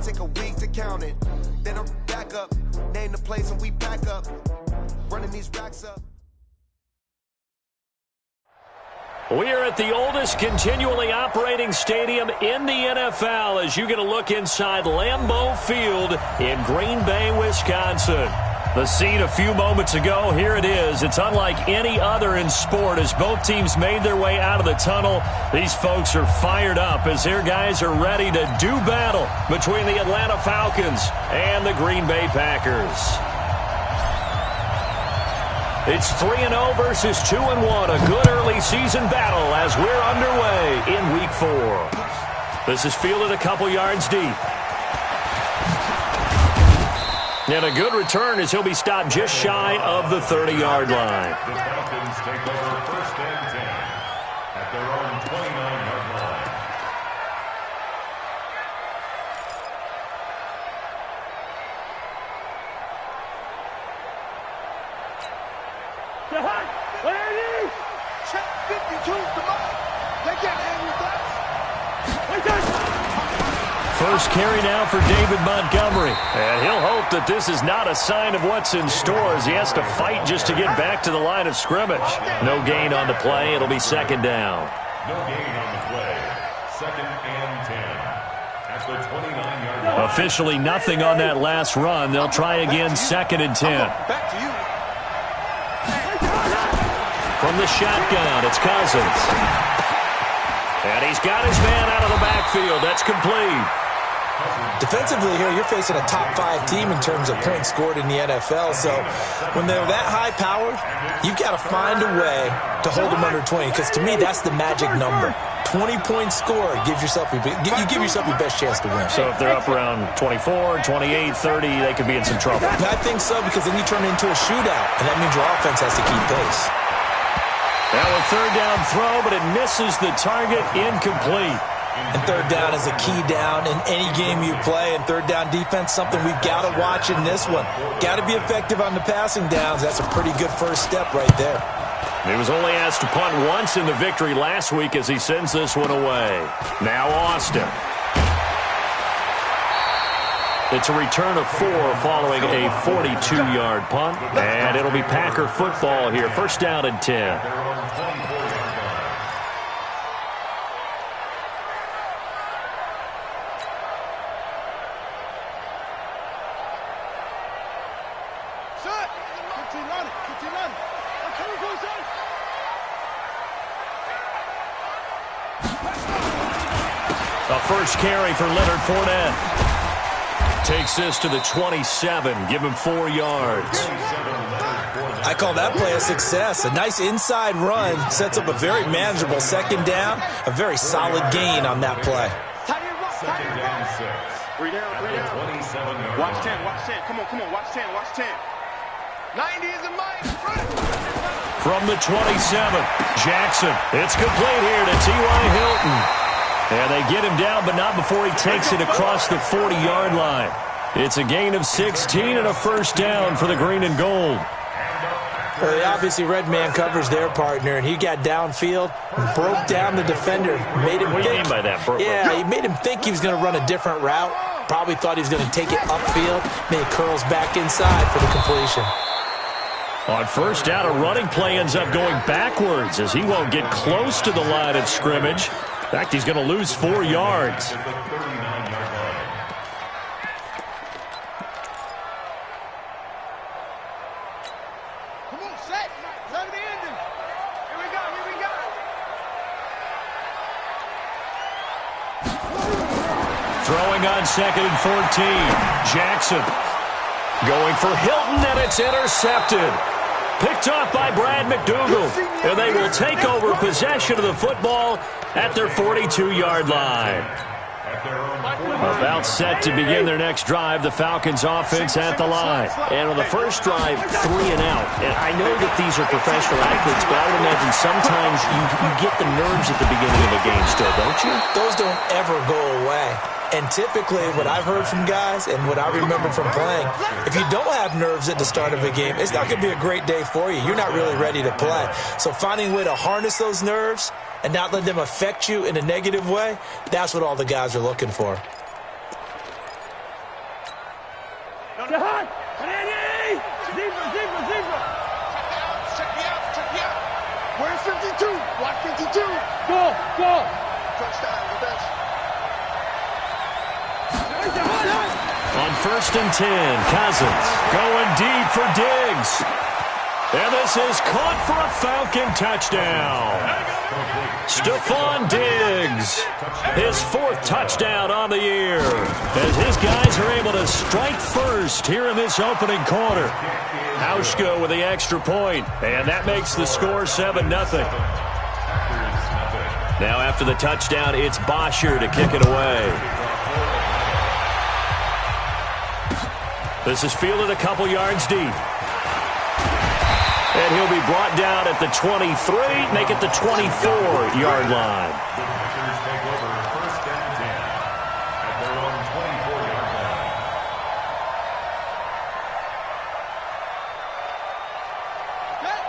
take a week to count it. Then I'm back up, name the place and we back up. Running these racks up. We are at the oldest continually operating stadium in the NFL as you get a look inside Lambeau Field in Green Bay, Wisconsin. The scene a few moments ago, here it is. It's unlike any other in sport as both teams made their way out of the tunnel. These folks are fired up as their guys are ready to do battle between the Atlanta Falcons and the Green Bay Packers. It's 3-0 versus 2-1. A good early season battle as we're underway in Week 4. This is fielded a couple yards deep. And a good return as he'll be stopped just shy of the 30-yard line. The Falcons take over 1st and 10 at their own 29-yard line. Check 52, come on. They can't handle that. First carry now for David Montgomery. And he'll hope that this is not a sign of what's in store as he has to fight just to get back to the line of scrimmage. No gain on the play. It'll be 2nd down. No gain on the play. 2nd and 10 at the 29-yard line. Officially nothing on that last run. They'll try again 2nd and 10. Back to you. From the shotgun, it's Cousins. And he's got his man out of the backfield. That's complete. Defensively here, you're facing a top-5 team in terms of points scored in the NFL. So when they're that high-powered, you've got to find a way to hold them under 20. Because to me, that's the magic number. 20 points scored gives yourself you give yourself your best chance to win. So if they're up around 24, 28, 30, they could be in some trouble. I think so, because then you turn it into a shootout, and that means your offense has to keep pace. Now a 3rd down throw, but it misses the target, incomplete. And 3rd down is a key down in any game you play. And 3rd down defense, something we've got to watch in this one. Got to be effective on the passing downs. That's a pretty good first step right there. He was only asked to punt once in the victory last week as he sends this one away. Now Austin. It's a return of 4 following a 42-yard punt. And it'll be Packer football here. 1st down and 10. A first carry for Leonard Fournette. Takes this to the 27. Give him 4 yards. I call that play a success. A nice inside run sets up a very manageable 2nd down. A very solid gain on that play. 2nd and 6. 3 down. 27. Watch 10. Come on. Watch 10. 90 is a mine. From the 27, Jackson. It's complete here to T.Y. Hilton. And they get him down, but not before he takes it across the 40-yard line. It's a gain of 16 and a 1st down for the green and gold. Well, they obviously red man covers their partner, and he got downfield, broke down the defender, made him What do you mean by that? He made him think he was going to run a different route. Probably thought he was going to take it upfield. Then he curls back inside for the completion. On 1st down, a running play ends up going backwards as he won't get close to the line of scrimmage. In fact, he's going to lose 4 yards. At the 39-yard line. Come on, set. Time to the ending. Here we go. Throwing on 2nd and 14. Jackson going for Hilton, and it's intercepted. Picked off by Brad McDougal. And they will take over possession of the football at their 42-yard line. About set to begin their next drive, the Falcons offense at the line. And on the first drive, 3 and out. And I know that these are professional athletes, but I would imagine sometimes you get the nerves at the beginning of a game still, don't you? Those don't ever go away. And typically, what I've heard from guys and what I remember from playing, if you don't have nerves at the start of a game, it's not going to be a great day for you. You're not really ready to play. So finding a way to harness those nerves and not let them affect you in a negative way, that's what all the guys are looking for. Where's 52? Block 52. Go. Touchdown, defense. On 1st and 10, Cousins going deep for Diggs. And this is caught for a Falcon touchdown. Stephon Diggs, his 4th touchdown on the year, as his guys are able to strike first here in this opening quarter. Hauschka with the extra point, and that makes the score 7-0. Now after the touchdown, it's Bosher to kick it away. This is fielded a couple yards deep. And he'll be brought down at the 23, make it the 24-yard line. The Packers take over 1st and 10 at their own 24-yard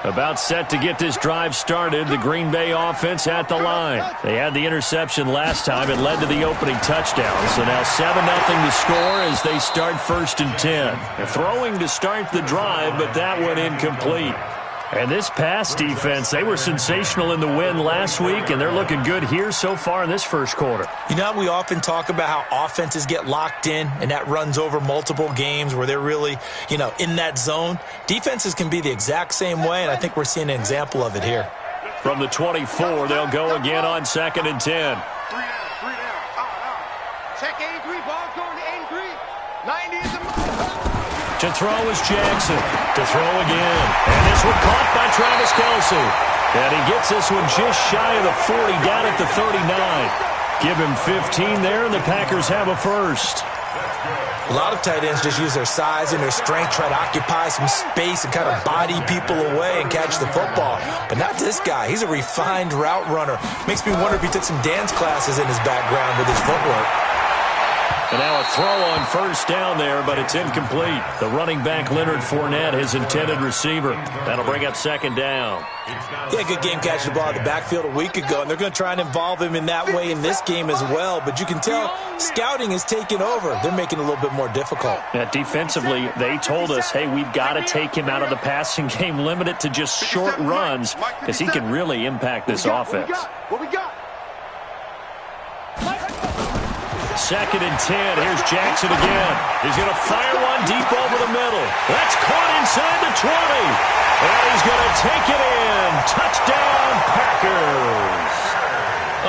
line. About set to get this drive started, the Green Bay offense at the line. They had the interception last time. It led to the opening touchdown. So now 7-0 to score as they start 1st and 10. They're throwing to start the drive, but that one incomplete. And this pass defense, they were sensational in the win last week, and they're looking good here so far in this first quarter. You know, we often talk about how offenses get locked in, and that runs over multiple games where they're really, in that zone. Defenses can be the exact same way, and I think we're seeing an example of it here. From the 24, they'll go again on 2nd and 10. 3 down. Check 83, ball going to 83. 90 is the To throw is Jackson. To throw again. And this one caught by Travis Kelce. And he gets this one just shy of the 40, down at the 39. Give him 15 there, and the Packers have a first. A lot of tight ends just use their size and their strength, try to occupy some space and kind of body people away and catch the football. But not this guy. He's a refined route runner. Makes me wonder if he took some dance classes in his background with his footwork. And now a throw on 1st down there, but it's incomplete. The running back, Leonard Fournette, his intended receiver. That'll bring up 2nd down. He had a good game catching the ball in the backfield a week ago, and they're going to try and involve him in that way in this game as well. But you can tell scouting is taking over. They're making it a little bit more difficult. Defensively, they told us, hey, we've got to take him out of the passing game, limit it to just short runs, because he can really impact this offense. What we got? 2nd and 10. Here's Jackson again. He's going to fire one deep over the middle. That's caught inside the 20. And he's going to take it in. Touchdown, Packers.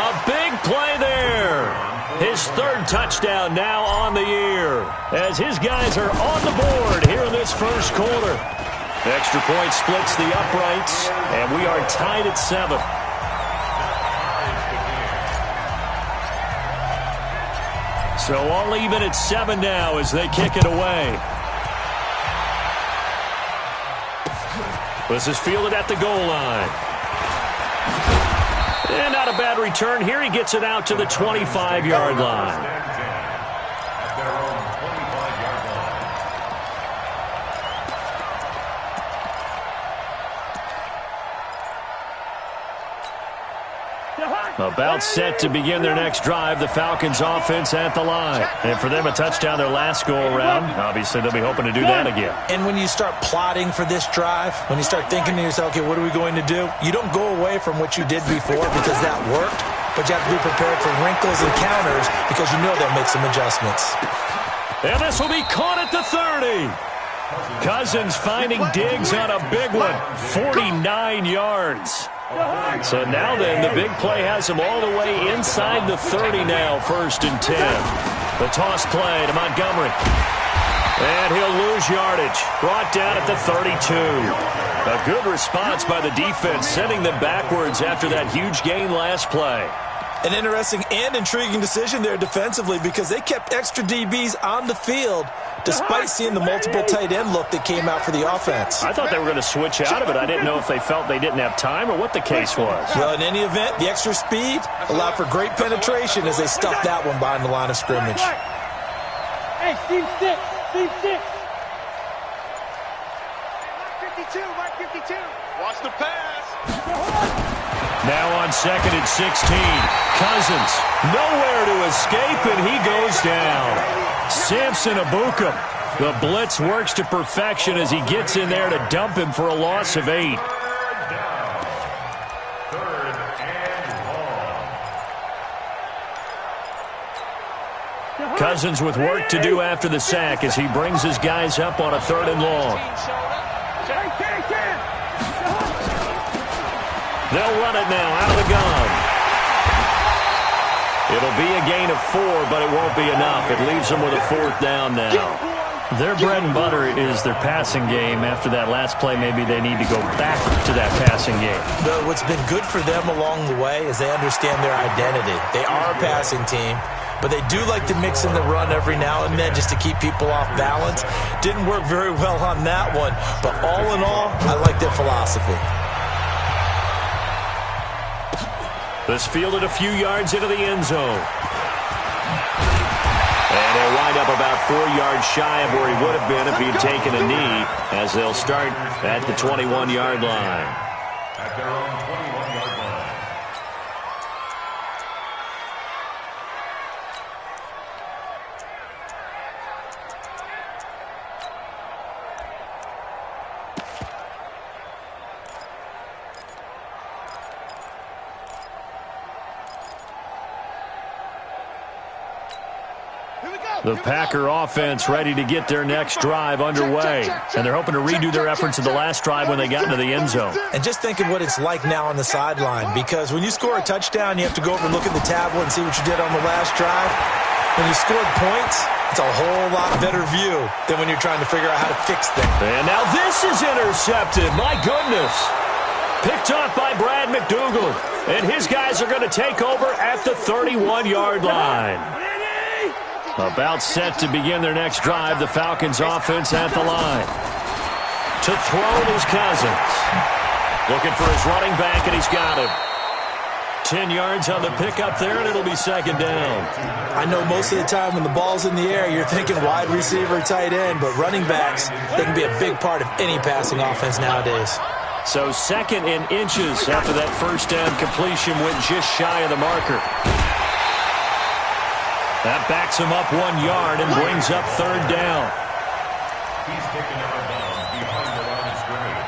A big play there. His 3rd touchdown now on the year, as his guys are on the board here in this first quarter. The extra point splits the uprights, and we are tied at 7. So all even at 7 now as they kick it away. This is fielded at the goal line. And not a bad return here. He gets it out to the 25-yard line. About set to begin their next drive, the Falcons offense at the line. And for them, a touchdown their last go-around. Obviously, they'll be hoping to do that again. And when you start plotting for this drive, when you start thinking to yourself, okay, what are we going to do? You don't go away from what you did before because that worked, but you have to be prepared for wrinkles and counters because you know they'll make some adjustments. And this will be caught at the 30. Cousins finding Diggs on a big one, 49 yards. So now then, the big play has him all the way inside the 30 now, 1st and 10. The toss play to Montgomery. And he'll lose yardage. Brought down at the 32. A good response by the defense, sending them backwards after that huge gain last play. An interesting and intriguing decision there defensively because they kept extra DBs on the field despite seeing the multiple tight end look that came out for the offense. I thought they were going to switch out of it. I didn't know if they felt they didn't have time or what the case was. Well, in any event, the extra speed allowed for great penetration as they stuffed that one behind the line of scrimmage. Hey, Steve 6. Steve 6. Mark 52. Watch the pass. Now on 2nd and 16. Cousins nowhere to escape, and he goes down. Samson Ebukam The blitz works to perfection as he gets in there to dump him for a loss of 8. Cousins with work to do after the sack as he brings his guys up on a 3rd and long. They'll run it now out of the gun. It'll be a gain of 4, but it won't be enough. It leaves them with a 4th down now. Their bread and butter is their passing game. After that last play, maybe they need to go back to that passing game. But what's been good for them along the way is they understand their identity. They are a passing team, but they do like to mix in the run every now and then just to keep people off balance. Didn't work very well on that one, but all in all, I like their philosophy. This fielded a few yards into the end zone. And he'll wind up about 4 yards shy of where he would have been if he'd taken a knee, as they'll start at the 21-yard line. At their own 21-yard line. The Packer offense ready to get their next drive underway. And they're hoping to redo their efforts of the last drive when they got into the end zone. And just think of what it's like now on the sideline, because when you score a touchdown, you have to go over and look at the tablet and see what you did on the last drive. When you scored points, it's a whole lot better view than when you're trying to figure out how to fix things. And now this is intercepted. My goodness. Picked off by Brad McDougald. And his guys are going to take over at the 31-yard line. About set to begin their next drive, the Falcons offense at the line. To throw it is Cousins. Looking for his running back, and he's got him. 10 yards on the pickup there, and it'll be 2nd down. I know most of the time when the ball's in the air, you're thinking wide receiver, tight end, but running backs, they can be a big part of any passing offense nowadays. So 2nd and inches after that first down completion went just shy of the marker. That backs him up 1 yard and brings up 3rd down. He's taken out of bounds behind the line of scrimmage.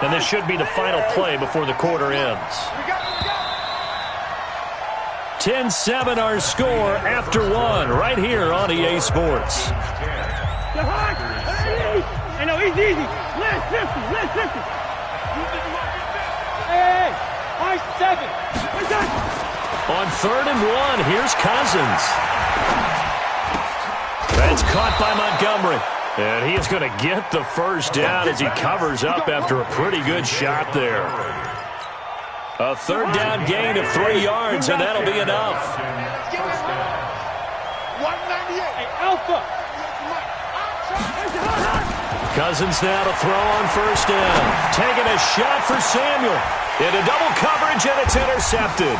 And this should be the final play before the quarter ends. 10-7 our score after 1 right here on EA Sports. I know, easy. Last 50. Hey, high 7. On 3rd and 1, here's Cousins. That's caught by Montgomery. And he is going to get the first down as he covers up after a pretty good shot there. A 3rd down gain of 3 yards, and that'll be enough. 198. Hey, Alpha. Cousins now to throw on 1st down. Taking a shot for Samuel. Into double coverage, and it's intercepted.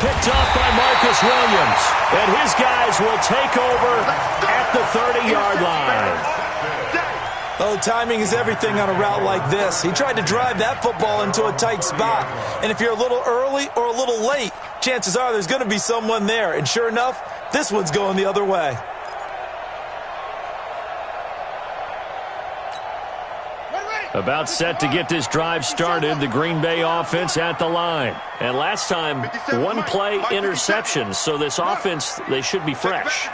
Picked off by Marcus Williams. And his guys will take over at the 30-yard line. Oh, timing is everything on a route like this. He tried to drive that football into a tight spot. And if you're a little early or a little late, chances are there's going to be someone there. And sure enough, this one's going the other way. About set to get this drive started, the Green Bay offense at the line. And last time, 1-play interception, so this offense, they should be fresh.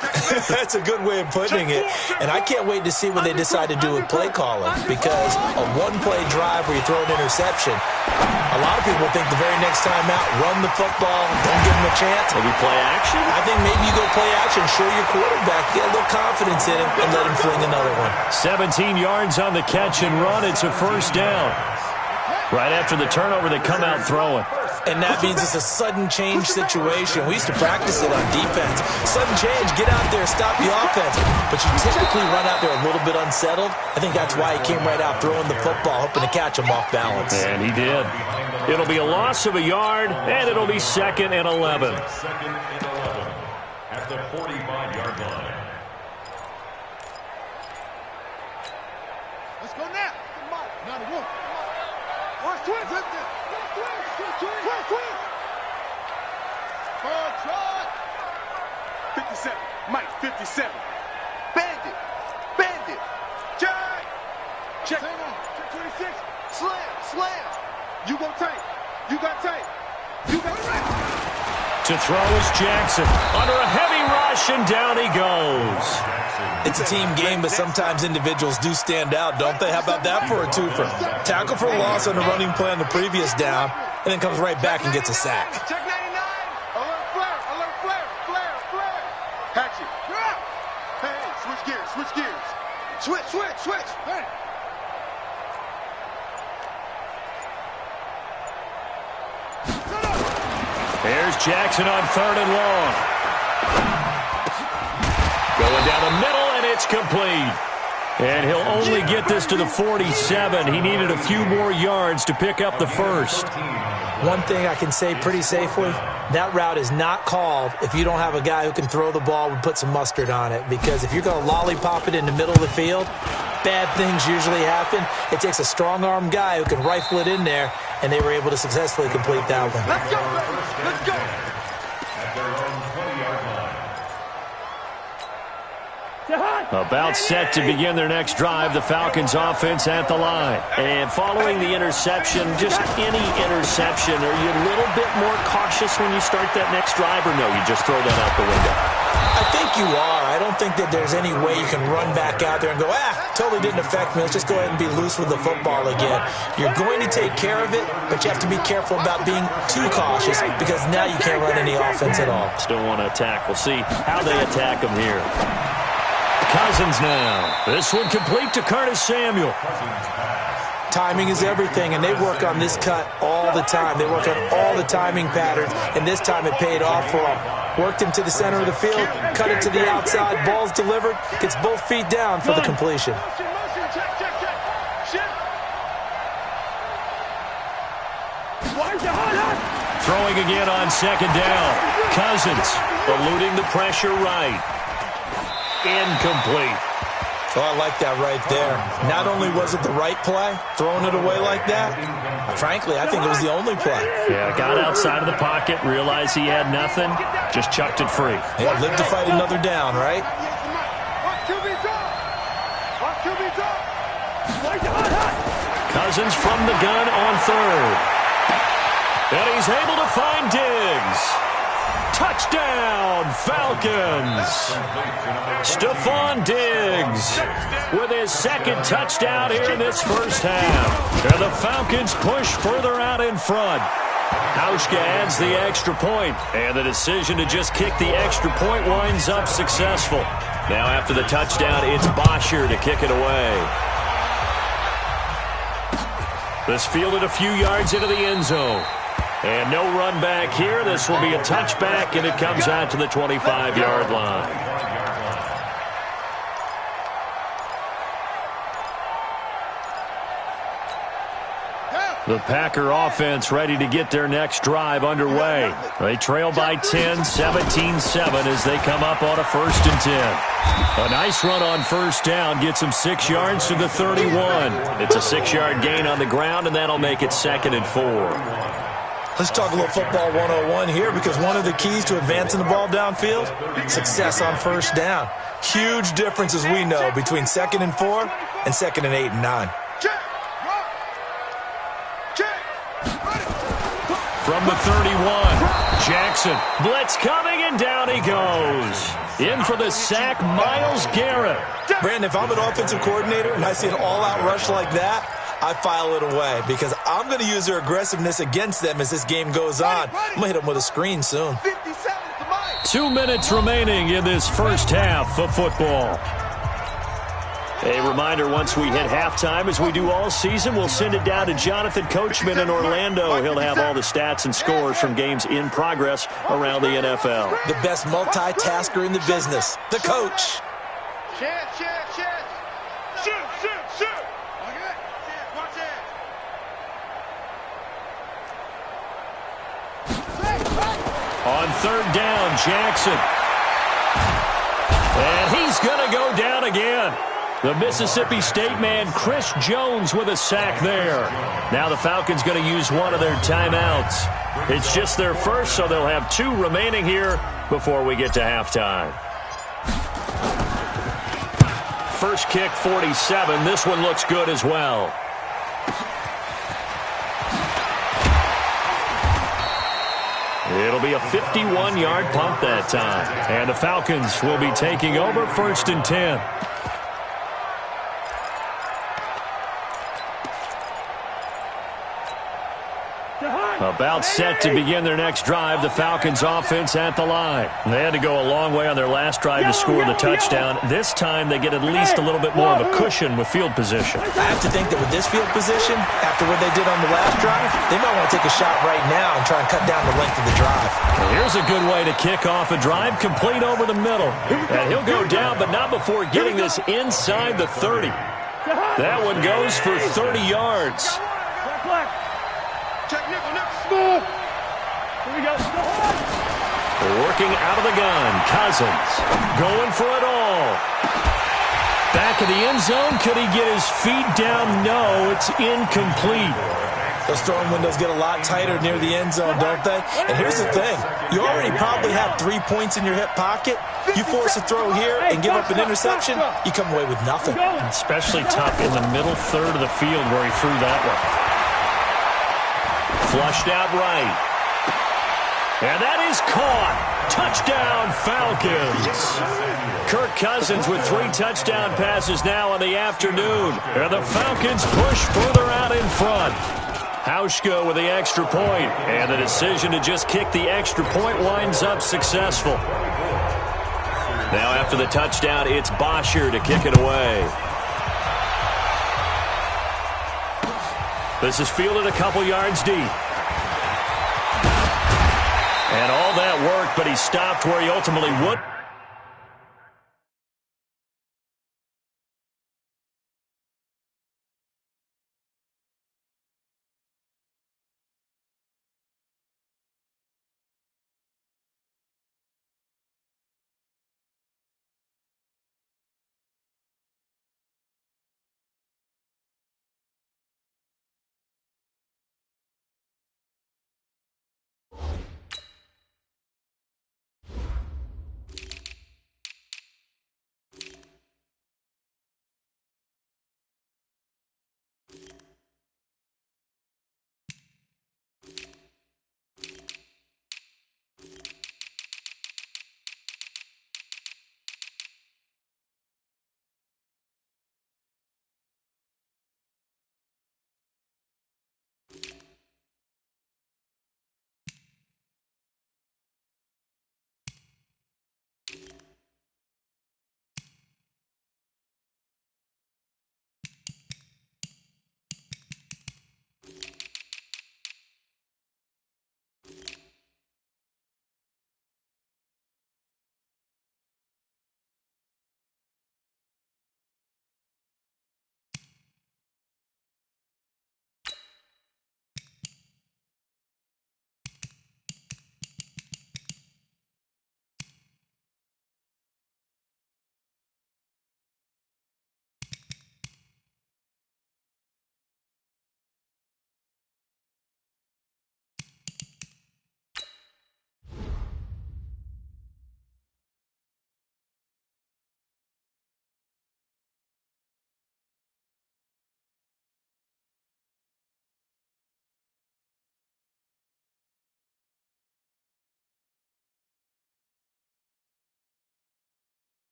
That's a good way of putting it. And I can't wait to see what they decide to do with play calling, because a 1-play drive where you throw an interception, a lot of people think the very next time out, run the football, don't give them a chance. Maybe play action? I think maybe you go play action, show your quarterback, get a little confidence in him, and let him fling another one. 17 yards on the catch and run. It's a 1st down. Right after the turnover, they come out throwing. And that means it's a sudden change situation. We used to practice it on defense. Sudden change, get out there, stop the offense. But you typically run out there a little bit unsettled. I think that's why he came right out throwing the football, hoping to catch him off balance. And he did. It'll be a loss of a yard, and it'll be 2nd and 11. 2nd and 11 at the 45-yard line. Let's go now. Not a one. Watch twins. Twins. Try. 57. Mike, 57. Bandit. Check. Check 26. Slam. You go tight. You got tight. You got tight. To throw is Jackson. Under a heavy rush, and down he goes. It's a team game, but sometimes individuals do stand out, don't they? How about that for a twofer? Tackle for loss on the running play on the previous down, and then comes right back and gets a sack. Check 99. Alert flare. Hatchet. Hey, switch gears. Switch. Hey. There's Jackson on 3rd and long. Going down the middle, and it's complete. And he'll only get this to the 47. He needed a few more yards to pick up the first. One thing I can say pretty safely, that route is not called if you don't have a guy who can throw the ball and put some mustard on it. Because if you're going to lollipop it in the middle of the field, bad things usually happen. It takes a strong-arm guy who can rifle it in there, and they were able to successfully complete that one. Let's go, baby. Let's go. At their own 20-yard line. About set to begin their next drive, the Falcons offense at the line. And following the interception, just any interception, are you a little bit more cautious when you start that next drive, or no, you just throw that out the window? I think you are. I don't think that there's any way you can run back out there and go, totally didn't affect me. Let's just go ahead and be loose with the football again. You're going to take care of it, but you have to be careful about being too cautious because now you can't run any offense at all. Still want to attack. We'll see how they attack them here. Cousins now. This one complete to Curtis Samuel. Timing is everything, and they work on this cut all the time. They work on all the timing patterns, and this time it paid off for them. Worked him to the center of the field, cut it to the outside, ball's delivered, gets both feet down for the completion. Throwing again on 2nd down. Cousins eluding the pressure right. Incomplete. Oh, I like that right there. Not only was it the right play, throwing it away like that, frankly, I think it was the only play. Yeah, got outside of the pocket, realized he had nothing, just chucked it free. Yeah, live to fight another down, right? Cousins from the gun on 3rd. And he's able to find Diggs. Touchdown, Falcons! Stephon Diggs with his 2nd touchdown here in this first half. And the Falcons push further out in front. Hauschka adds the extra point, and the decision to just kick the extra point winds up successful. Now after the touchdown, it's Bosher to kick it away. This fielded a few yards into the end zone. And no run back here. This will be a touchback, and it comes out to the 25-yard line. The Packer offense ready to get their next drive underway. They trail by 10, 17-7 as they come up on a 1st and 10. A nice run on 1st down gets them 6 yards to the 31. It's a 6-yard gain on the ground, and that'll make it 2nd and 4. Let's talk a little football 101 here, because one of the keys to advancing the ball downfield, success on 1st down. Huge difference, as we know, between 2nd and 4 and 2nd and 8 and 9. From the 31, Jackson. Blitz coming, and down he goes. In for the sack, Myles Garrett. Brandon, if I'm an offensive coordinator and I see an all-out rush like that, I file it away, because I'm going to use their aggressiveness against them as this game goes on. I'm going to hit them with a screen soon. 2 minutes remaining in this first half of football. A reminder, once we hit halftime, as we do all season, we'll send it down to Jonathan Coachman in Orlando. He'll have all the stats and scores from games in progress around the NFL. The best multitasker in the business, the coach. Chance. Shoot. Okay. Watch it. On 3rd down, Jackson. And he's going to go down again. The Mississippi State man, Chris Jones, with a sack there. Now the Falcons going to use one of their timeouts. It's just their first, so they'll have 2 remaining here before we get to halftime. first kick 47. This one looks good as well. It'll be a 51-yard punt that time. And the Falcons will be taking over 1st and 10. About set to begin their next drive, the Falcons offense at the line. They had to go a long way on their last drive to score the touchdown. This time they get at least a little bit more of a cushion with field position. I have to think that with this field position, after what they did on the last drive, they might want to take a shot right now and try and cut down the length of the drive. And here's a good way to kick off a drive, complete over the middle. And he'll go down, but not before getting this inside the 30. That one goes for 30 yards. Check nickel, nickel. Here we go. Working out of the gun, Cousins going for it all. Back of the end zone, could he get his feet down? No, it's incomplete. Those throwing windows get a lot tighter near the end zone, don't they? And here's the thing. You already probably have 3 points in your hip pocket. You force a throw here and give up an interception, you come away with nothing. Especially tough in the middle third of the field where he threw that one. Flushed out right. And that is caught. Touchdown, Falcons. Kirk Cousins with 3 touchdown passes now in the afternoon. And the Falcons push further out in front. Hauschka with the extra point. And the decision to just kick the extra point winds up successful. Now after the touchdown, it's Bosher to kick it away. This is fielded a couple yards deep. And all that work, but he stopped where he ultimately would.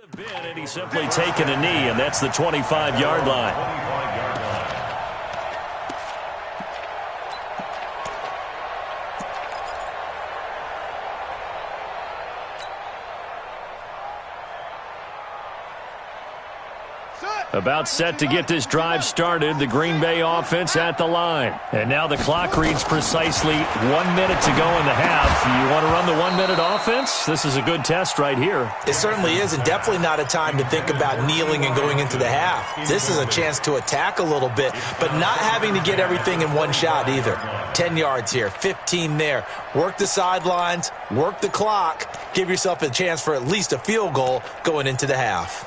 And he's simply taken a knee, and that's the 25-yard line. About set to get this drive started, the Green Bay offense at the line. And now the clock reads precisely 1 minute to go in the half. You want to run the 1 minute offense? This is a good test right here. It certainly is, and definitely not a time to think about kneeling and going into the half. This is a chance to attack a little bit, but not having to get everything in one shot either. 10 yards here, 15 there. Work the sidelines, work the clock, give yourself a chance for at least a field goal going into the half.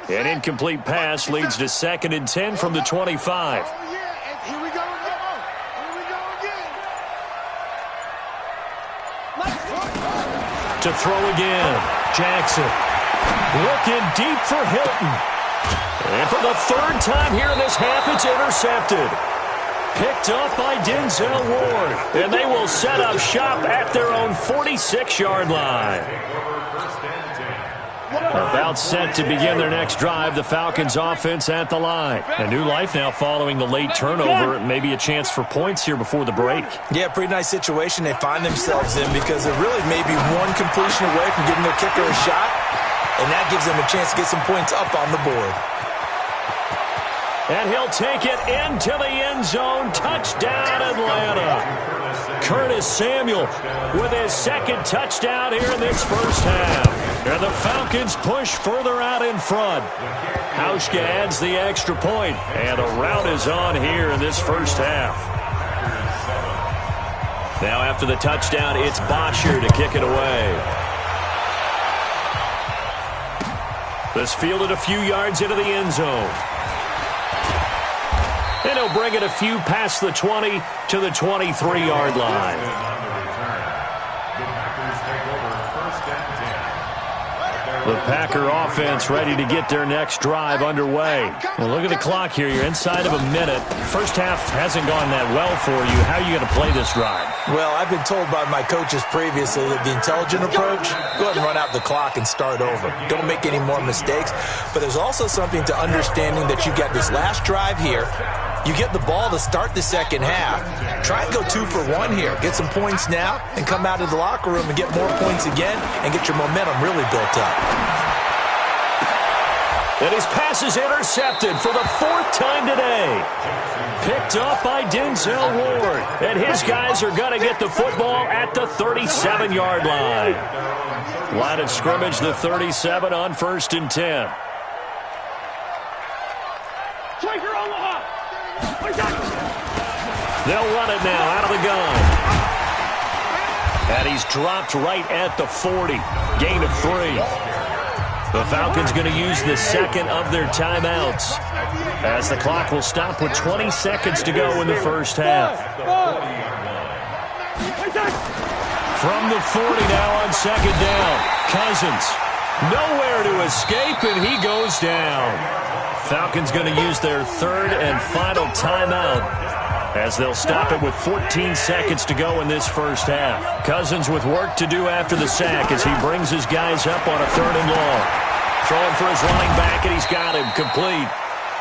An incomplete pass leads to 2nd and 10 from the 25. Oh, yeah, and here we go again. Here we go again. To throw again, Jackson. Looking deep for Hilton. And for the 3rd time here in this half, it's intercepted. Picked up by Denzel Ward. And they will set up shop at their own 46-yard line. About set to begin their next drive, the Falcons offense at the line. A new life now following the late turnover. Maybe a chance for points here before the break. Yeah, pretty nice situation they find themselves in because they're really maybe one completion away from giving their kicker a shot, and that gives them a chance to get some points up on the board. And he'll take it into the end zone. Touchdown, Atlanta. Curtis Samuel with his 2nd touchdown here in this first half. And the Falcons push further out in front. Hauschka adds the extra point, and a rout is on here in this first half. Now after the touchdown, it's Bosher to kick it away. This fielded a few yards into the end zone. And he'll bring it a few past the 20 to the 23-yard line. The Packer offense ready to get their next drive underway. Well, look at the clock here. You're inside of a minute. First half hasn't gone that well for you. How are you going to play this drive? Well, I've been told by my coaches previously that the intelligent approach, go ahead and run out the clock and start over. Don't make any more mistakes. But there's also something to understanding that you got this last drive here. You get the ball to start the second half. Try and go 2 for 1 here. Get some points now and come out of the locker room and get more points again and get your momentum really built up. And his pass is intercepted for the 4th time today. Picked up by Denzel Ward. And his guys are going to get the football at the 37-yard line. Line of scrimmage, the 37 on 1st and 10. Striker Omaha. They'll run it now out of the gun. And he's dropped right at the 40. Gain of 3. The Falcons going to use the 2nd of their timeouts as the clock will stop with 20 seconds to go in the first half. From the 40 now on 2nd down. Cousins nowhere to escape, and he goes down. Falcons going to use their 3rd and final timeout as they'll stop it with 14 seconds to go in this first half. Cousins with work to do after the sack as he brings his guys up on a 3rd and long. Throwing for his running back, and he's got him complete.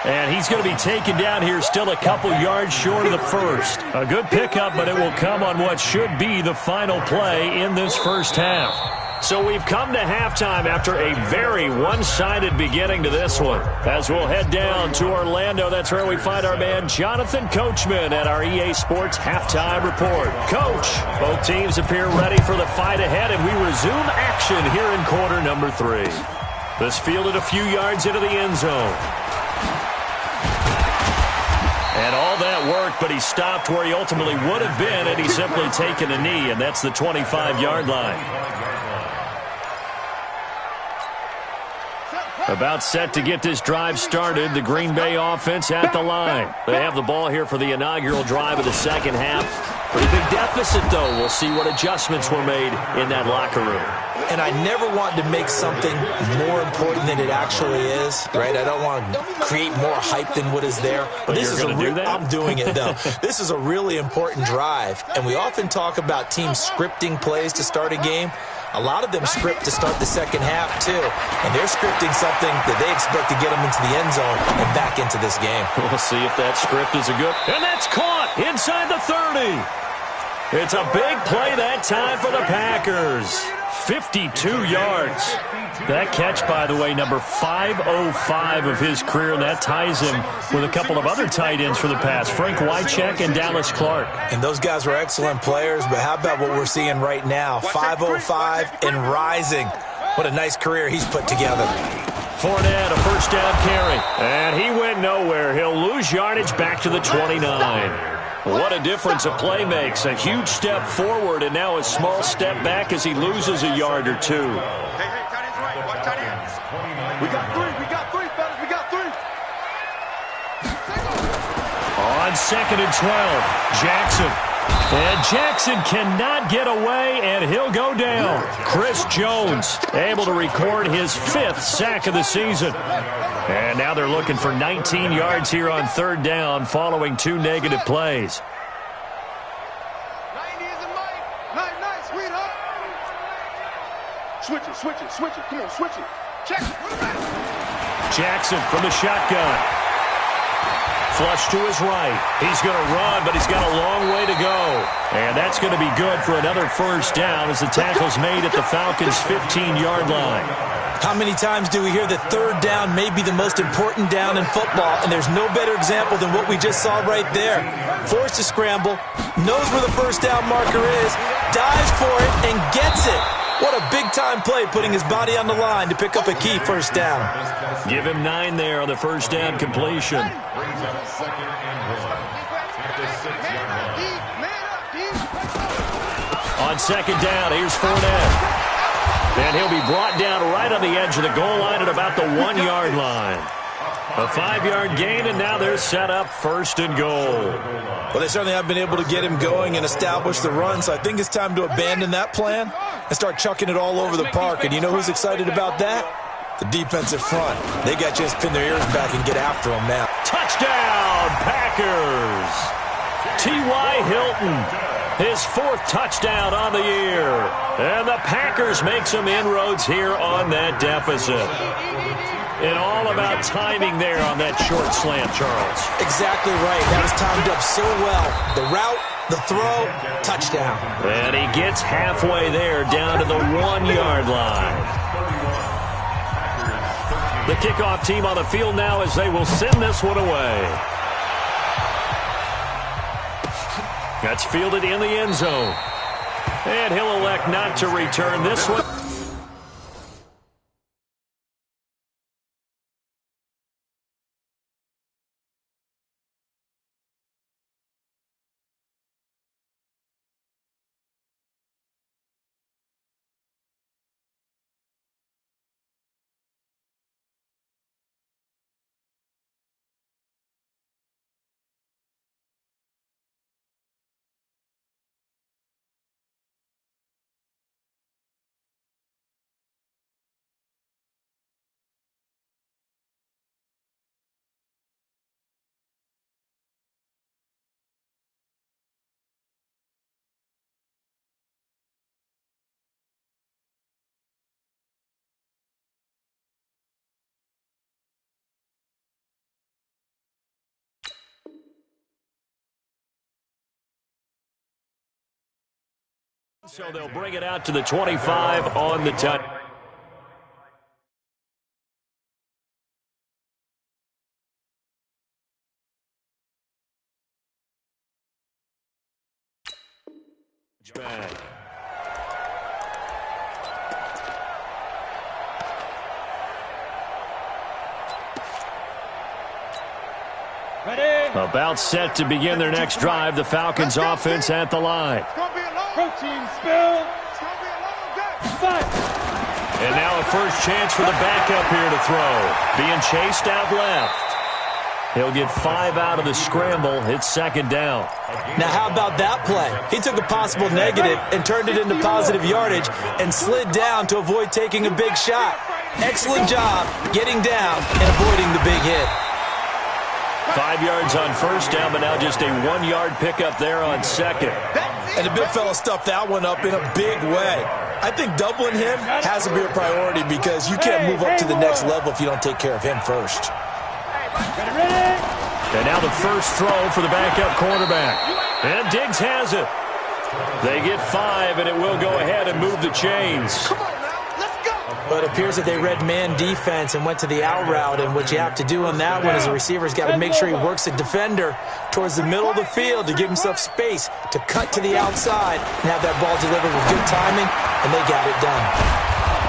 And he's going to be taken down here still a couple yards short of the 1st. A good pickup, but it will come on what should be the final play in this first half. So we've come to halftime after a very one-sided beginning to this one. As we'll head down to Orlando, that's where we find our man Jonathan Coachman at our EA Sports Halftime Report. Coach, both teams appear ready for the fight ahead, and we resume action here in quarter number 3. This fielded a few yards into the end zone. And all that work, but he stopped where he ultimately would have been, and he's simply taken a knee, and that's the 25-yard line. About set to get this drive started, the Green Bay offense at the line. They have the ball here for the inaugural drive of the second half. Pretty big deficit, though. We'll see what adjustments were made in that locker room. and I never want to make something more important than it actually is, right? I don't want to create more hype than what is there. But this is I'm doing it, though. This is a really important drive, and we often talk about teams scripting plays to start a game. A lot of them script to start the second half, too. And they're scripting something that they expect to get them into the end zone and back into this game. We'll see if that script is a good... And that's caught inside the 30. It's a big play that time for the Packers. 52 yards. That catch, by the way, number 505 of his career, and that ties him with a couple of other tight ends for the pass, Frank Wycheck and Dallas Clark. And those guys were excellent players, but how about what we're seeing right now? 505 and rising. What a nice career he's put together. Fournette, a first down carry. And he went nowhere. He'll lose yardage back to the 29. What a difference a play makes. A huge step forward and now a small step back as he loses a yard or two. Hey, tight ends right. Watch tight ends. We got three, fellas. We got three. On 2nd and 12, Jackson. And Jackson cannot get away, and he'll go down. Chris Jones able to record his 5th sack of the season. And now they're looking for 19 yards here on 3rd down following 2 negative plays. Nice, sweetheart. Switch it. Come on, switch it. Check it. Jackson from the shotgun. Flush to his right. He's going to run, but he's got a long way to go. And that's going to be good for another first down as the tackle's made at the Falcons' 15-yard line. How many times do we hear that 3rd down may be the most important down in football, and there's no better example than what we just saw right there. Forced to scramble, knows where the first down marker is, dives for it, and gets it. What a big-time play, putting his body on the line to pick up a key first down. Give him 9 there on the first down completion. Brings up 2nd and 1 at the 6-yard line. On 2nd down, here's Fournette. And he'll be brought down right on the edge of the goal line at about the 1-yard line. A 5-yard gain, and now they're set up 1st and goal. Well, they certainly have been able to get him going and establish the run, so I think it's time to abandon that plan and start chucking it all over the park. And you know who's excited about that? The defensive front. They got you to pin their ears back and get after him now. Touchdown, Packers! T.Y. Hilton, his 4th touchdown on the year. And the Packers make some inroads here on that deficit. And all about timing there on that short slant, Charles. Exactly right. That was timed up so well. The route, the throw, touchdown. And he gets halfway there down to the 1-yard line. The kickoff team on the field now as they will send this one away. That's fielded in the end zone. And he'll elect not to return this one. So they'll bring it out to the 25 on the touch. Back. Ready? About set to begin their next drive. The Falcons offense at the line. Protein spill. 5. And now a first chance for the backup here to throw. Being chased out left. He'll get 5 out of the scramble. It's second down. Now, how about that play? He took a possible negative and turned it into positive yardage and slid down to avoid taking a big shot. Excellent job getting down and avoiding the big hit. 5 yards on first down, but now just a 1-yard pickup there on second. And the big fella stuffed that one up in a big way. I think doubling him has to be a priority because you can't move up to the next level if you don't take care of him first. And now the first throw for the backup quarterback. And Diggs has it. They get 5, and it will go ahead and move the chains. Come on now, let's go. But it appears that they read man defense and went to the out route, and what you have to do on that one is the receiver's got to make sure he works the defender towards the middle of the field to give himself space to cut to the outside and have that ball delivered with good timing, and they got it done.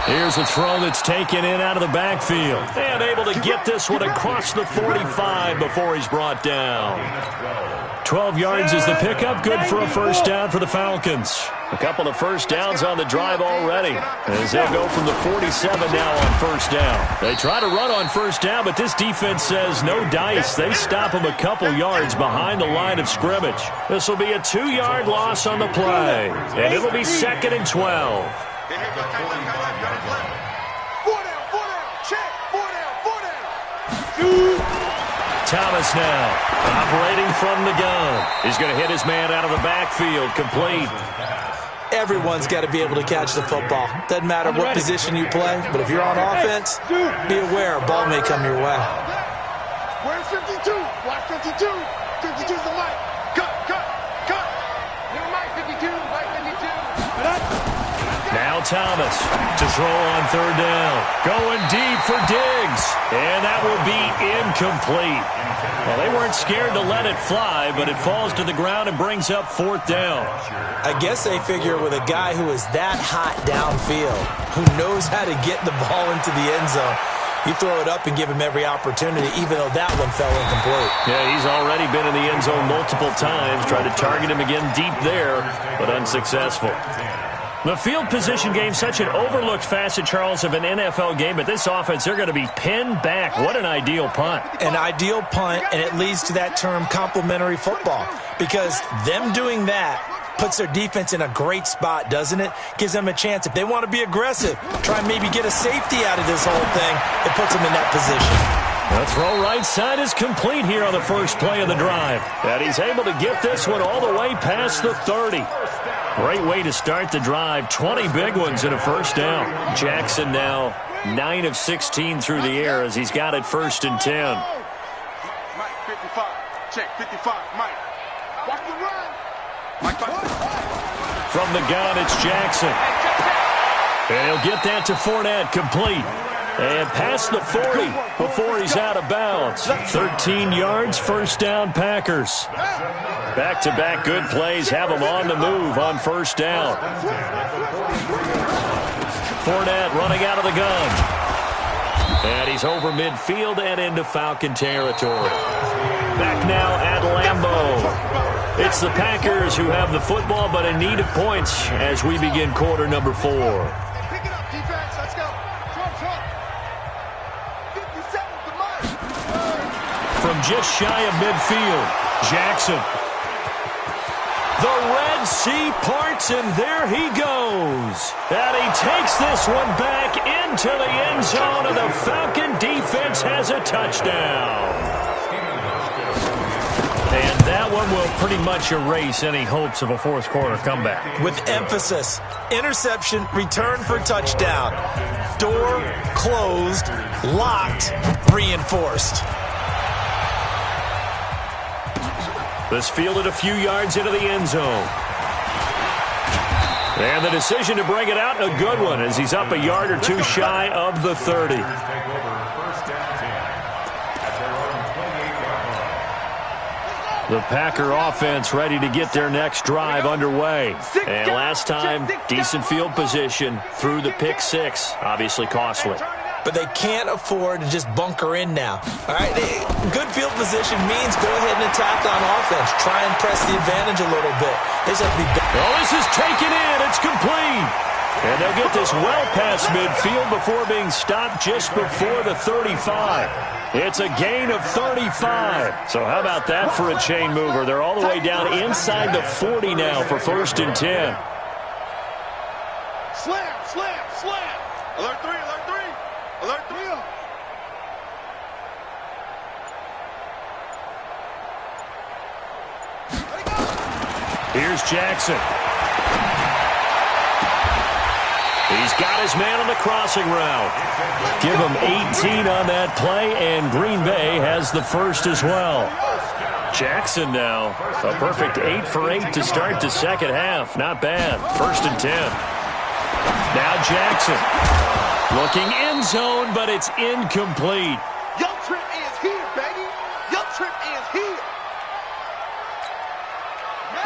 Here's a throw that's taken in out of the backfield. And able to get this one across the 45 before he's brought down. 12 yards is the pickup. Good for a first down for the Falcons. A couple of first downs on the drive already, as they'll go from the 47 now on first down. They try to run on first down, but this defense says no dice. They stop them a couple yards behind the line of scrimmage. This will be a 2-yard loss on the play, and it'll be 2nd and 12. Thomas now operating from the gun. He's going to hit his man out of the backfield, complete. Everyone's got to be able to catch the football. Doesn't matter what position you play, but if you're on offense, be aware a ball may come your way. Where's 52? Watch 52. 52's the mic. Cut. New mic 52. Mic 52. Now Thomas to throw on third down. Going deep for Diggs. And that will be incomplete. Well, they weren't scared to let it fly, but it falls to the ground and brings up 4th down. I guess they figure with a guy who is that hot downfield, who knows how to get the ball into the end zone, you throw it up and give him every opportunity, even though that one fell incomplete. Yeah, he's already been in the end zone multiple times. Tried to target him again deep there, but unsuccessful. The field position game, such an overlooked facet, Charles, of an NFL game, but this offense, they're going to be pinned back. What an ideal punt. An ideal punt, and it leads to that term complementary football, because them doing that puts their defense in a great spot, doesn't it? Gives them a chance. If they want to be aggressive, try and maybe get a safety out of this whole thing, it puts them in that position. The throw right side is complete here on the first play of the drive. And he's able to get this one all the way past the 30. Great way to start the drive. 20 big ones in a first down. Jackson now 9 of 16 through the air as he's got it 1st and 10. Mike 55. Check 55. Mike. Watch the run. Mike. From the gun, it's Jackson. And he'll get that to Fournette, complete. And past the 40 before he's out of bounds. 13 yards, first down, Packers. Back-to-back good plays have them on the move on first down. Fournette running out of the gun. And he's over midfield and into Falcon territory. Back now at Lambeau. It's the Packers who have the football, but in need of points as we begin quarter number 4. Pick it up, defense. Let's go. Trump. 57 the mic. From just shy of midfield, Jackson. The Red Sea parts, and there he goes. And he takes this one back into the end zone, and the Falcon defense has a touchdown. And that one will pretty much erase any hopes of a fourth quarter comeback. With emphasis, interception, return for touchdown. Door closed, locked, reinforced. This fielded a few yards into the end zone. And the decision to bring it out, a good one, as he's up a yard or two shy of the 30. The Packer offense ready to get their next drive underway. And last time, decent field position through the pick 6. Obviously costly. But they can't afford to just bunker in now. All right, good field position means go ahead and attack on offense. Try and press the advantage a little bit. They just have to be. Oh, this is taken in. It's complete. And they'll get this well past midfield before being stopped just before the 35. It's a gain of 35. So how about that for a chain mover? They're all the way down inside the 40 now for 1st and 10. Slam, slam, slam. Alert 3, alert 3. Alert 3. Here's Jackson. He's got his man on the crossing route. Give him 18 on that play, and Green Bay has the first as well. Jackson now, a perfect 8 for 8 to start the second half. Not bad. 1st and 10. Now Jackson. Looking end zone, but it's incomplete. Your trip is here, baby. Your trip is here.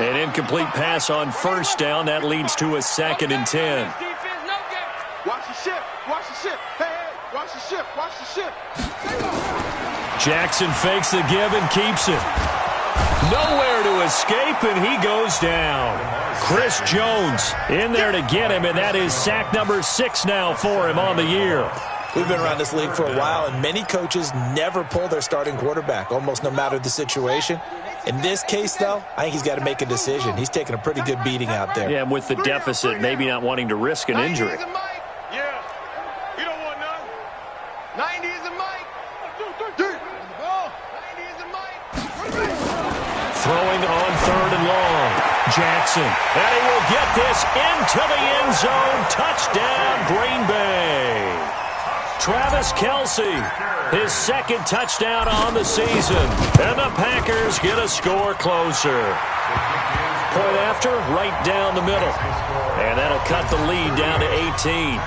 An incomplete pass on 1st down. That leads to a 2nd and 10. Watch the ship. Watch the ship. Hey, hey. Watch the ship. Watch the ship. Jackson fakes the give and keeps it. Nowhere to escape, and he goes down. Chris Jones in there to get him, and that is sack number 6 now for him on the year. We've been around this league for a while, and many coaches never pull their starting quarterback, almost no matter the situation. In this case, though, I think he's got to make a decision. He's taking a pretty good beating out there. Yeah, with the deficit, maybe not wanting to risk an injury. Yeah. You don't want none. 90 is a mic. 90 is a mic. Throwing on 3rd and long. Jackson. And he will get this into the end zone. Touchdown, Green Bay. Travis Kelce, his 2nd touchdown on the season. And the Packers get a score closer. Point after, right down the middle. And that'll cut the lead down to 18.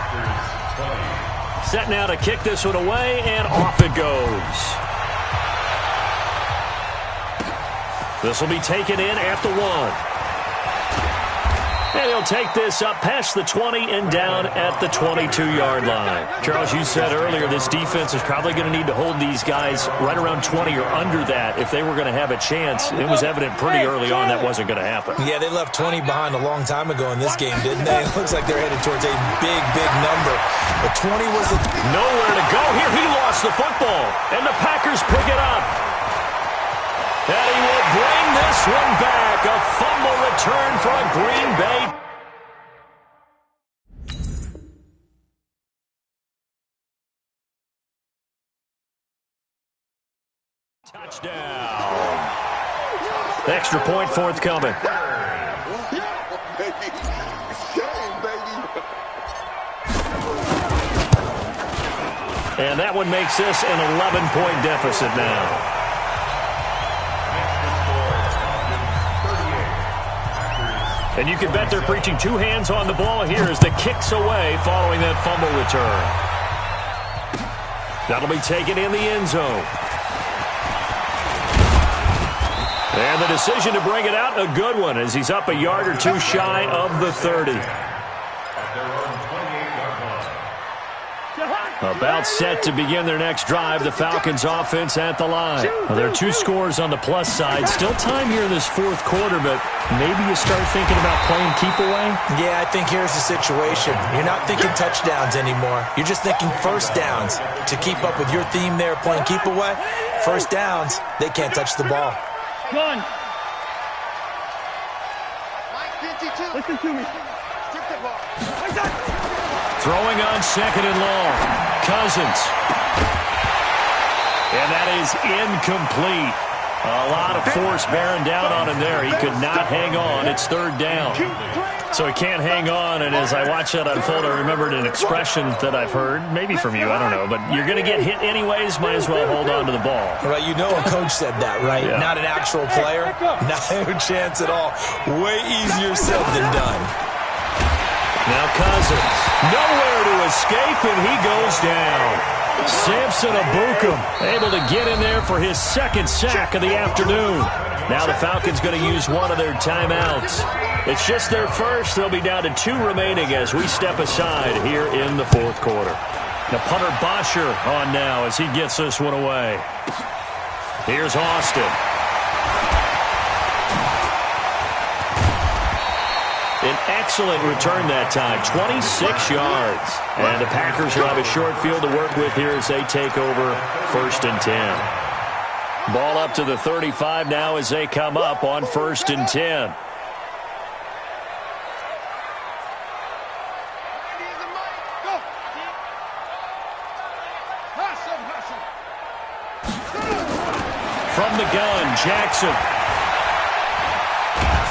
Set now to kick this one away, and off it goes. This will be taken in at the 1. And he'll take this up past the 20 and down at the 22-yard line. Charles, you said earlier this defense is probably going to need to hold these guys right around 20 or under that if they were going to have a chance. It was evident pretty early on that wasn't going to happen. Yeah, they left 20 behind a long time ago in this game, didn't they? It looks like they're headed towards a big, big number. But 20 was nowhere to go. Here he lost the football, and the Packers pick it up. And he will bring this one back. A fumble return for a Green Bay. Touchdown. Extra point forthcoming. And that one makes this an 11-point deficit now. And you can bet they're preaching 2 hands on the ball here as the kick's away following that fumble return. That'll be taken in the end zone. And the decision to bring it out, a good one, as he's up a yard or 2 shy of the 30. About set to begin their next drive, the Falcons offense at the line. Well, there are 2 scores on the plus side. Still time here in this 4th quarter, but maybe you start thinking about playing keep away? Yeah, I think here's the situation. You're not thinking touchdowns anymore. You're just thinking 1st downs. To keep up with your theme there, playing keep away, 1st downs, they can't touch the ball. Gun. Listen to me. Throwing on 2nd and long. Cousins. And that is incomplete. A lot of force bearing down on him there. He could not hang on. It's 3rd down. So he can't hang on, and as I watch that unfold, I remembered an expression that I've heard, maybe from you, I don't know, but you're going to get hit anyways, might as well hold on to the ball. Right, you know a coach said that, right? Yeah. Not an actual player. No chance at all. Way easier said than done. Now Cousins, nowhere to escape, and he goes down. Samson Abukum able to get in there for his 2nd sack of the afternoon. Now the Falcons going to use one of their timeouts. It's just their first. They'll be down to 2 remaining as we step aside here in the 4th quarter. Now punter Bosher on now as he gets this one away. Here's Austin. An excellent return that time, 26 yards. And the Packers will have a short field to work with here as they take over 1st and 10. Ball up to the 35 now as they come up on 1st and 10. From the gun, Jackson.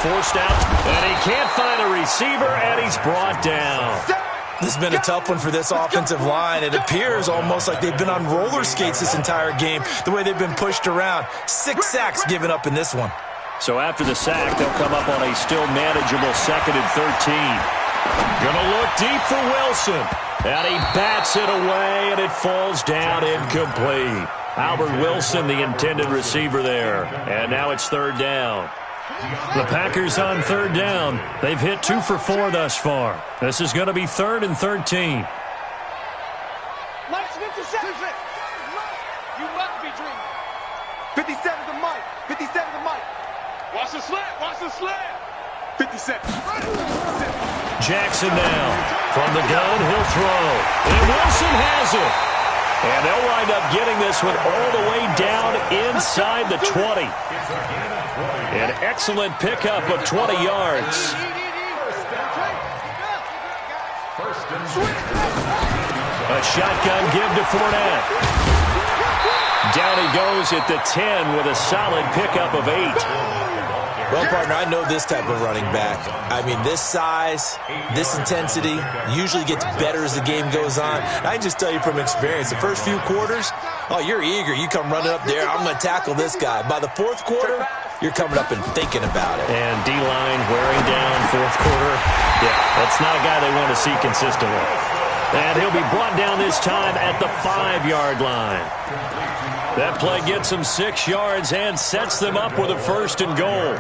Forced out, and he can't find a receiver, and he's brought down. This has been a tough one for this offensive line. It appears almost like they've been on roller skates this entire game, the way they've been pushed around. 6 sacks given up in this one. So after the sack, they'll come up on a still manageable 2nd and 13. Gonna look deep for Wilson. And he bats it away, and it falls down incomplete. Albert Wilson, the intended receiver there. And now it's 3rd down. The Packers on 3rd down. They've hit 2 for 4 thus far. This is going to be 3rd and 13. Nice 57. You must be dreaming. 57 to Mike. 57 to Mike. Watch the slant. Watch the slant. 57. Jackson now. From the gun, he'll throw. And Wilson has it. And they'll wind up getting this one all the way down inside the 20. An excellent pickup of 20 yards. A shotgun give to Fournette. Down he goes at the 10 with a solid pickup of 8. Well, partner, I know this type of running back. I mean, this size, this intensity usually gets better as the game goes on. I can just tell you from experience, the first few quarters, oh, you're eager. You come running up there, I'm going to tackle this guy. By the 4th quarter, you're coming up and thinking about it. And D-line wearing down 4th quarter. Yeah, that's not a guy they want to see consistently. And he'll be brought down this time at the 5-yard line. That play gets them 6 yards and sets them up with a 1st and goal.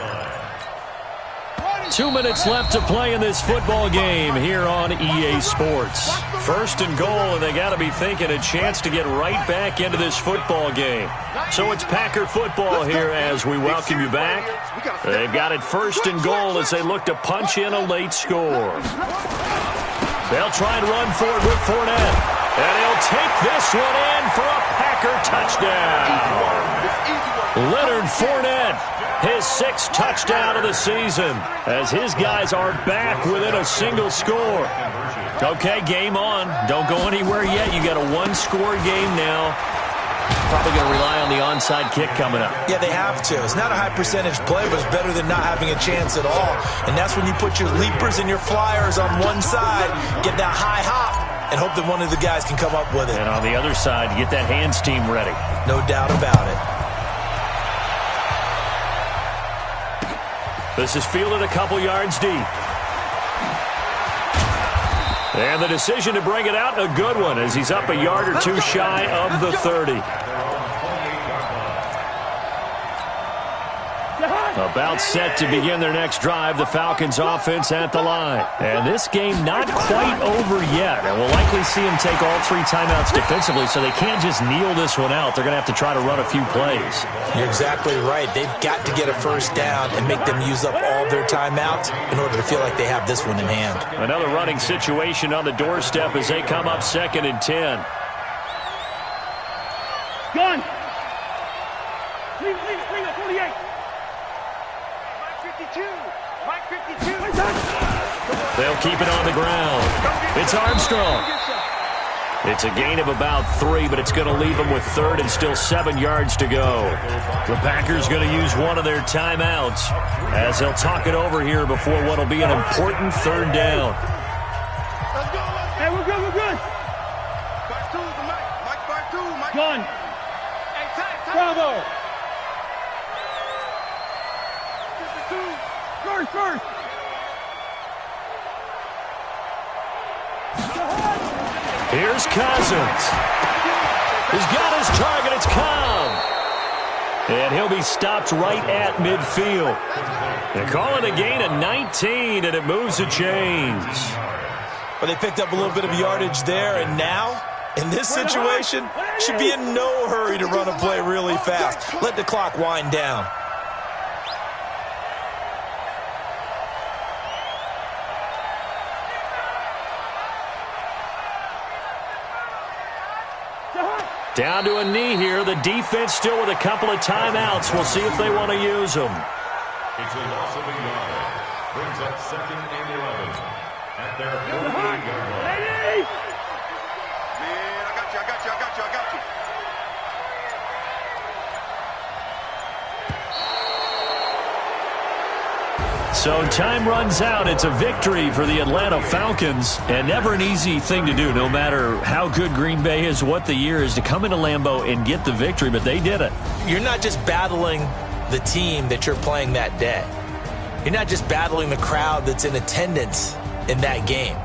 2 minutes left to play in this football game here on EA Sports. 1st and goal, and they got to be thinking a chance to get right back into this football game. So it's Packer football here as we welcome you back. They've got it 1st and goal as they look to punch in a late score. They'll try and run forward with Fournette. And he'll take this one in for a Packer touchdown. Leonard Fournette, his 6th touchdown of the season, as his guys are back within a single score. Okay, game on. Don't go anywhere yet. You got a 1-score game now. Probably going to rely on the onside kick coming up. Yeah, they have to. It's not a high percentage play, but it's better than not having a chance at all. And that's when you put your leapers and your flyers on one side, get that high hop, and hope that one of the guys can come up with it. And on the other side, get that hands team ready. No doubt about it. This is fielded a couple yards deep. And the decision to bring it out, a good one, as he's up a yard or 2 shy of the 30. About set to begin their next drive, the Falcons offense at the line. And this game not quite over yet. And we'll likely see them take all 3 timeouts defensively, so they can't just kneel this one out. They're going to have to try to run a few plays. You're exactly right. They've got to get a 1st down and make them use up all their timeouts in order to feel like they have this one in hand. Another running situation on the doorstep as they come up 2nd and 10. Gun. Leave it, 48. Mike 52. They'll keep it on the ground. It's Armstrong. It's a gain of about 3, but it's going to leave them with 3rd and still 7 yards to go. The Packers going to use one of their timeouts as they'll talk it over here before what will be an important 3rd down. Hey, we're good, we're good. 5-2 to Mike. Mike 5-2. Mike. Gun. Hey, time. Bravo. First. Here's Cousins. He's got his target. It's Cobb. And he'll be stopped right at midfield. They call it a gain of 19, and it moves the chains. Well, they picked up a little bit of yardage there, and now, in this situation, should be in no hurry to run a play really fast. Let the clock wind down. Down to a knee here. The defense still with a couple of timeouts. We'll see if they want to use them. It's a loss of a yard. Brings up 2nd and 11 at their 48-yard line. Man, I got you. So time runs out. It's a victory for the Atlanta Falcons, and never an easy thing to do, no matter how good Green Bay is, what the year is, to come into Lambeau and get the victory, but they did it. You're not just battling the team that you're playing that day. You're not just battling the crowd that's in attendance in that game.